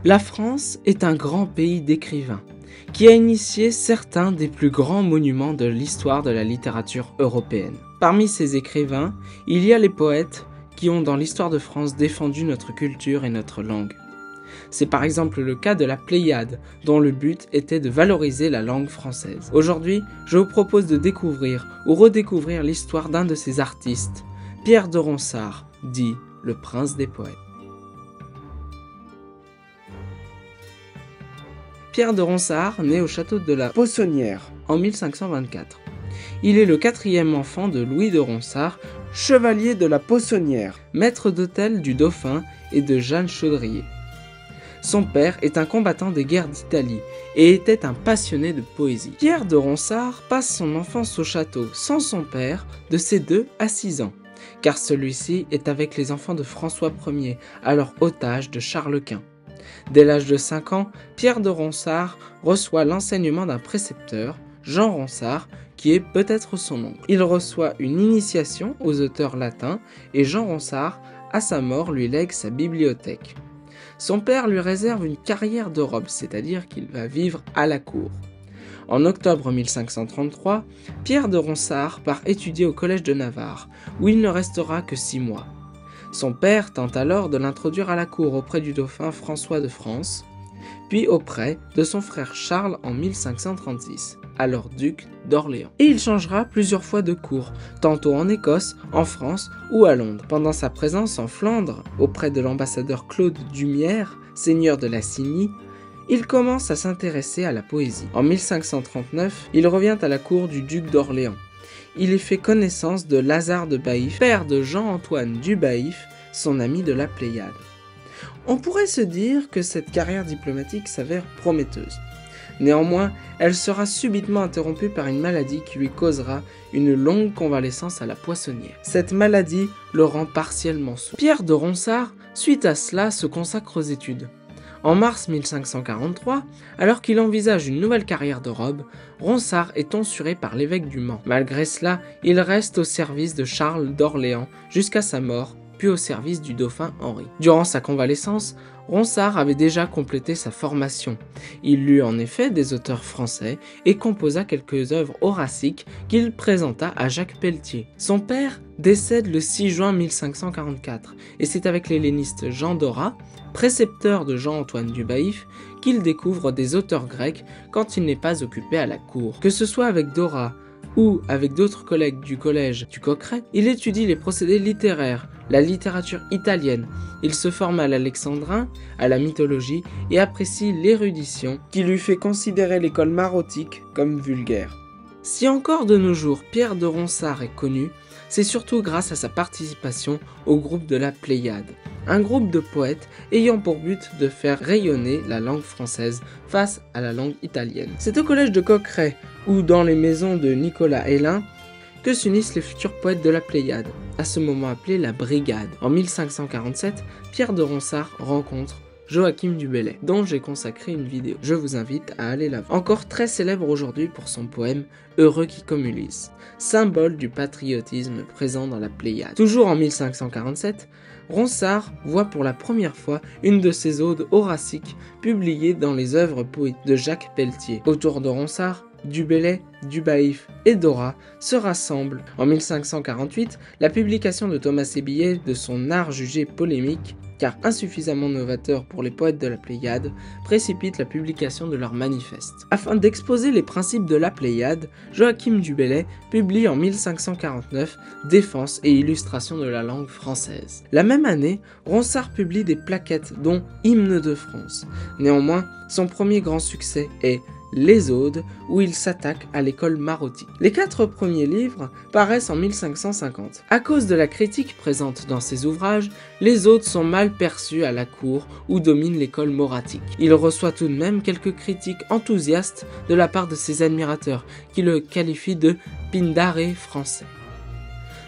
La France est un grand pays d'écrivains, qui a initié certains des plus grands monuments de l'histoire de la littérature européenne. Parmi ces écrivains, il y a les poètes qui ont dans l'histoire de France défendu notre culture et notre langue. C'est par exemple le cas de la Pléiade, dont le but était de valoriser la langue française. Aujourd'hui, je vous propose de découvrir ou redécouvrir l'histoire d'un de ces artistes, Pierre de Ronsard, dit le prince des poètes. Pierre de Ronsard naît au château de la Poissonnière en 1524. Il est le quatrième enfant de Louis de Ronsard, chevalier de la Poissonnière, maître d'hôtel du Dauphin et de Jeanne Chaudrier. Son père est un combattant des guerres d'Italie et était un passionné de poésie. Pierre de Ronsard passe son enfance au château sans son père de ses 2 à 6 ans, car celui-ci est avec les enfants de François Ier, alors otage de Charles Quint. Dès l'âge de 5 ans, Pierre de Ronsard reçoit l'enseignement d'un précepteur, Jean Ronsard, qui est peut-être son oncle. Il reçoit une initiation aux auteurs latins et Jean Ronsard, à sa mort, lui lègue sa bibliothèque. Son père lui réserve une carrière de robe, c'est-à-dire qu'il va vivre à la cour. En octobre 1533, Pierre de Ronsard part étudier au collège de Navarre, où il ne restera que 6 mois. Son père tente alors de l'introduire à la cour auprès du dauphin François de France, puis auprès de son frère Charles en 1536, alors duc d'Orléans. Et il changera plusieurs fois de cour, tantôt en Écosse, en France ou à Londres. Pendant sa présence en Flandre, auprès de l'ambassadeur Claude d'Humières, seigneur de la Signy, il commence à s'intéresser à la poésie. En 1539, il revient à la cour du duc d'Orléans. Il y fait connaissance de Lazare de Baïf, père de Jean-Antoine du Baïf, son ami de la Pléiade. On pourrait se dire que cette carrière diplomatique s'avère prometteuse. Néanmoins, elle sera subitement interrompue par une maladie qui lui causera une longue convalescence à la Poissonnière. Cette maladie le rend partiellement sourd. Pierre de Ronsard, suite à cela, se consacre aux études. En mars 1543, alors qu'il envisage une nouvelle carrière de robe, Ronsard est tonsuré par l'évêque du Mans. Malgré cela, il reste au service de Charles d'Orléans jusqu'à sa mort, puis au service du dauphin Henri. Durant sa convalescence, Ronsard avait déjà complété sa formation. Il lut en effet des auteurs français et composa quelques œuvres horaciques qu'il présenta à Jacques Pelletier. Son père décède le 6 juin 1544 et c'est avec l'helléniste Jean Dorat, précepteur de Jean-Antoine du Baïf, qu'il découvre des auteurs grecs quand il n'est pas occupé à la cour. Que ce soit avec Dorat ou avec d'autres collègues du collège du Coqueret, il étudie les procédés littéraires, la littérature italienne. Il se forme à l'alexandrin, à la mythologie et apprécie l'érudition qui lui fait considérer l'école marotique comme vulgaire. Si encore de nos jours Pierre de Ronsard est connu, c'est surtout grâce à sa participation au groupe de la Pléiade, un groupe de poètes ayant pour but de faire rayonner la langue française face à la langue italienne. C'est au collège de Coqueret ou dans les maisons de Nicolas Hélin que s'unissent les futurs poètes de la Pléiade, à ce moment appelée la Brigade. En 1547, Pierre de Ronsard rencontre Joachim du Bellay, dont j'ai consacré une vidéo. Je vous invite à aller la voir. Encore très célèbre aujourd'hui pour son poème « Heureux qui comme Ulysse », symbole du patriotisme présent dans la Pléiade. Toujours en 1547, Ronsard voit pour la première fois une de ses odes horaciques publiées dans les œuvres poétiques de Jacques Pelletier. Autour de Ronsard, du Bellay, du Baïf et Dorat se rassemblent. En 1548, la publication de Thomas Sébillet de son art jugé polémique, car insuffisamment novateur pour les poètes de la Pléiade, précipite la publication de leur manifeste. Afin d'exposer les principes de la Pléiade, Joachim du Bellay publie en 1549 Défense et illustration de la langue française. La même année, Ronsard publie des plaquettes dont Hymne de France. Néanmoins, son premier grand succès est Les Odes, où il s'attaque à l'école marotique. Les 4 premiers livres paraissent en 1550. À cause de la critique présente dans ses ouvrages, les Odes sont mal perçus à la cour où domine l'école moratique. Il reçoit tout de même quelques critiques enthousiastes de la part de ses admirateurs, qui le qualifient de Pindare français.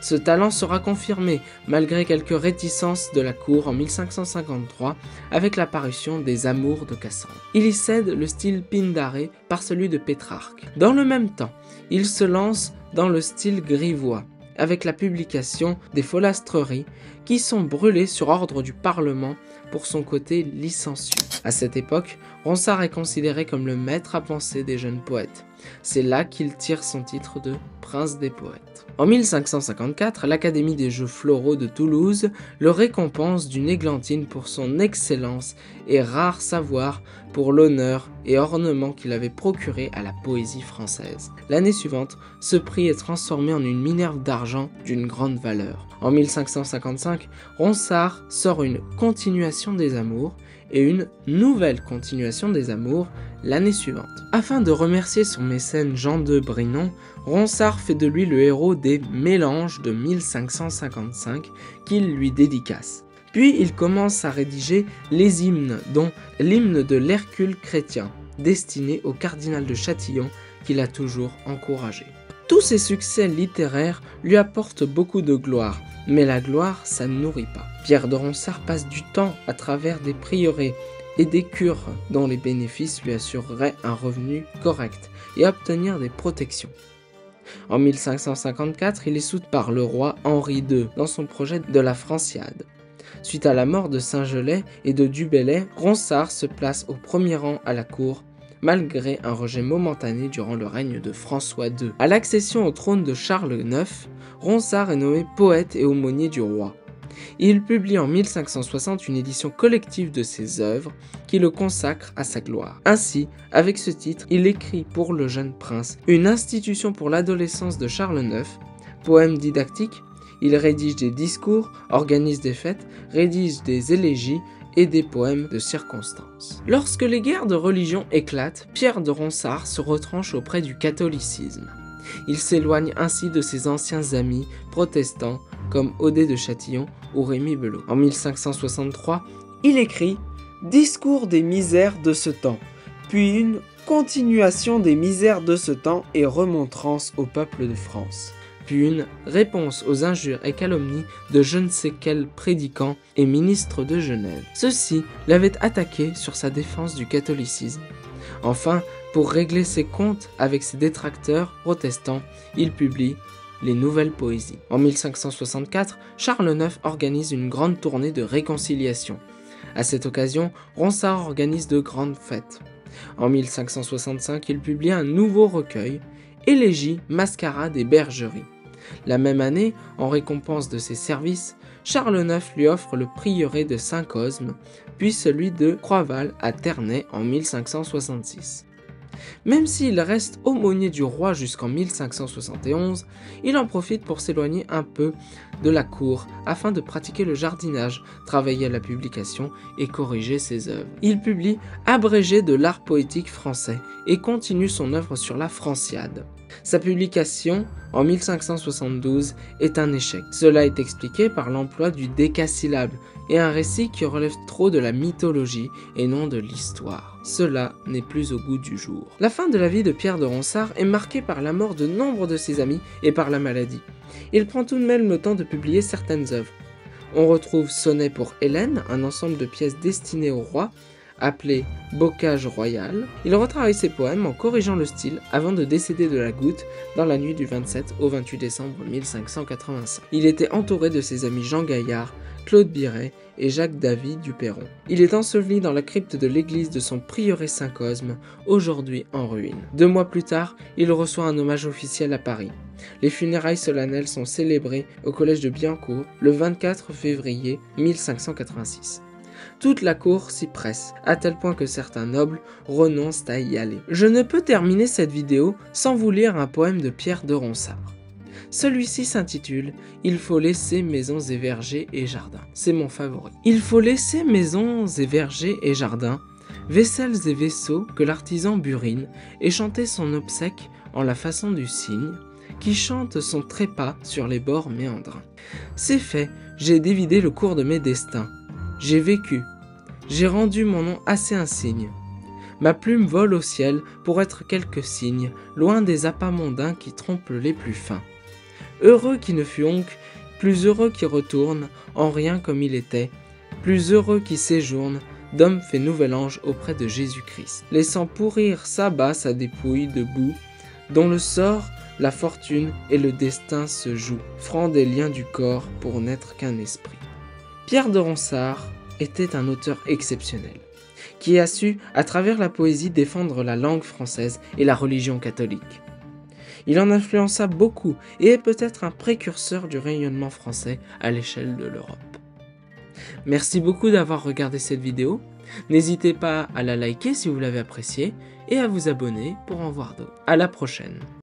Ce talent sera confirmé malgré quelques réticences de la cour en 1553 avec l'apparition des Amours de Cassandre. Il y cède le style Pindare par celui de Pétrarque. Dans le même temps, il se lance dans le style grivois avec la publication des Folastreries qui sont brûlées sur ordre du Parlement pour son côté licencieux. À cette époque, Ronsard est considéré comme le maître à penser des jeunes poètes. C'est là qu'il tire son titre de prince des poètes. En 1554, l'Académie des Jeux Floraux de Toulouse le récompense d'une églantine pour son excellence et rare savoir, pour l'honneur et ornement qu'il avait procuré à la poésie française. L'année suivante, ce prix est transformé en une minerve d'argent d'une grande valeur. En 1555, Ronsard sort une continuation des amours et une nouvelle continuation des amours l'année suivante. Afin de remercier son mécène Jean de Brinon, Ronsard fait de lui le héros des Mélanges de 1555 qu'il lui dédicace. Puis il commence à rédiger les hymnes, dont l'hymne de l'Hercule chrétien, destiné au cardinal de Châtillon qu'il a toujours encouragé. Tous ces succès littéraires lui apportent beaucoup de gloire, mais la gloire, ça ne nourrit pas. Pierre de Ronsard passe du temps à travers des prieurés et des cures dont les bénéfices lui assureraient un revenu correct et obtenir des protections. En 1554, il est soutenu par le roi Henri II dans son projet de la Franciade. Suite à la mort de Saint-Gelais et de Du Bellay, Ronsard se place au premier rang à la cour, malgré un rejet momentané durant le règne de François II. À l'accession au trône de Charles IX, Ronsard est nommé poète et aumônier du roi. Il publie en 1560 une édition collective de ses œuvres qui le consacre à sa gloire. Ainsi, avec ce titre, il écrit pour le jeune prince une institution pour l'adolescence de Charles IX, poème didactique. Il rédige des discours, organise des fêtes, rédige des élégies et des poèmes de circonstance. Lorsque les guerres de religion éclatent, Pierre de Ronsard se retranche auprès du catholicisme. Il s'éloigne ainsi de ses anciens amis protestants comme Odet de Châtillon ou Rémy Belot. En 1563, il écrit « Discours des misères de ce temps », puis une continuation des misères de ce temps et remontrance au peuple de France, puis une réponse aux injures et calomnies de je ne sais quel prédicant et ministre de Genève. Ceux-ci l'avaient attaqué sur sa défense du catholicisme. Enfin, pour régler ses comptes avec ses détracteurs protestants, il publie les Nouvelles Poésies. En 1564, Charles IX organise une grande tournée de réconciliation. À cette occasion, Ronsard organise de grandes fêtes. En 1565, il publie un nouveau recueil, Élégies, mascarades et bergeries. La même année, en récompense de ses services, Charles IX lui offre le prieuré de Saint-Cosme, puis celui de Croixval à Ternay en 1566. Même s'il reste aumônier du roi jusqu'en 1571, il en profite pour s'éloigner un peu de la cour afin de pratiquer le jardinage, travailler à la publication et corriger ses œuvres. Il publie Abrégé de l'art poétique français et continue son œuvre sur la Franciade. Sa publication, en 1572, est un échec. Cela est expliqué par l'emploi du décasyllabe et un récit qui relève trop de la mythologie et non de l'histoire. Cela n'est plus au goût du jour. La fin de la vie de Pierre de Ronsard est marquée par la mort de nombre de ses amis et par la maladie. Il prend tout de même le temps de publier certaines œuvres. On retrouve Sonnet pour Hélène, un ensemble de pièces destinées au roi, appelé Bocage royal. Il retravaille ses poèmes en corrigeant le style avant de décéder de la goutte dans la nuit du 27 au 28 décembre 1585. Il était entouré de ses amis Jean Gaillard, Claude Biret et Jacques-David du Perron. Il est enseveli dans la crypte de l'église de son prieuré Saint-Cosme, aujourd'hui en ruine. 2 mois plus tard, il reçoit un hommage officiel à Paris. Les funérailles solennelles sont célébrées au collège de Biencourt le 24 février 1586. Toute la cour s'y presse, à tel point que certains nobles renoncent à y aller. Je ne peux terminer cette vidéo sans vous lire un poème de Pierre de Ronsard. Celui-ci s'intitule « Il faut laisser maisons et vergers et jardins ». C'est mon favori. Il faut laisser maisons et vergers et jardins, vaisselles et vaisseaux que l'artisan burine, et chanter son obsèque en la façon du cygne, qui chante son trépas sur les bords méandrins. C'est fait, j'ai dévidé le cours de mes destins. J'ai vécu, j'ai rendu mon nom assez insigne. Ma plume vole au ciel pour être quelque signe, loin des appâts mondains qui trompent les plus fins. Heureux qui ne fut oncle, plus heureux qui retourne, en rien comme il était, plus heureux qui séjourne, d'homme fait nouvel ange auprès de Jésus-Christ, laissant pourrir sa bas sa dépouille de boue, dont le sort, la fortune et le destin se jouent, franc des liens du corps pour n'être qu'un esprit. Pierre de Ronsard, était un auteur exceptionnel, qui a su, à travers la poésie, défendre la langue française et la religion catholique. Il en influença beaucoup et est peut-être un précurseur du rayonnement français à l'échelle de l'Europe. Merci beaucoup d'avoir regardé cette vidéo. N'hésitez pas à la liker si vous l'avez appréciée et à vous abonner pour en voir d'autres. À la prochaine.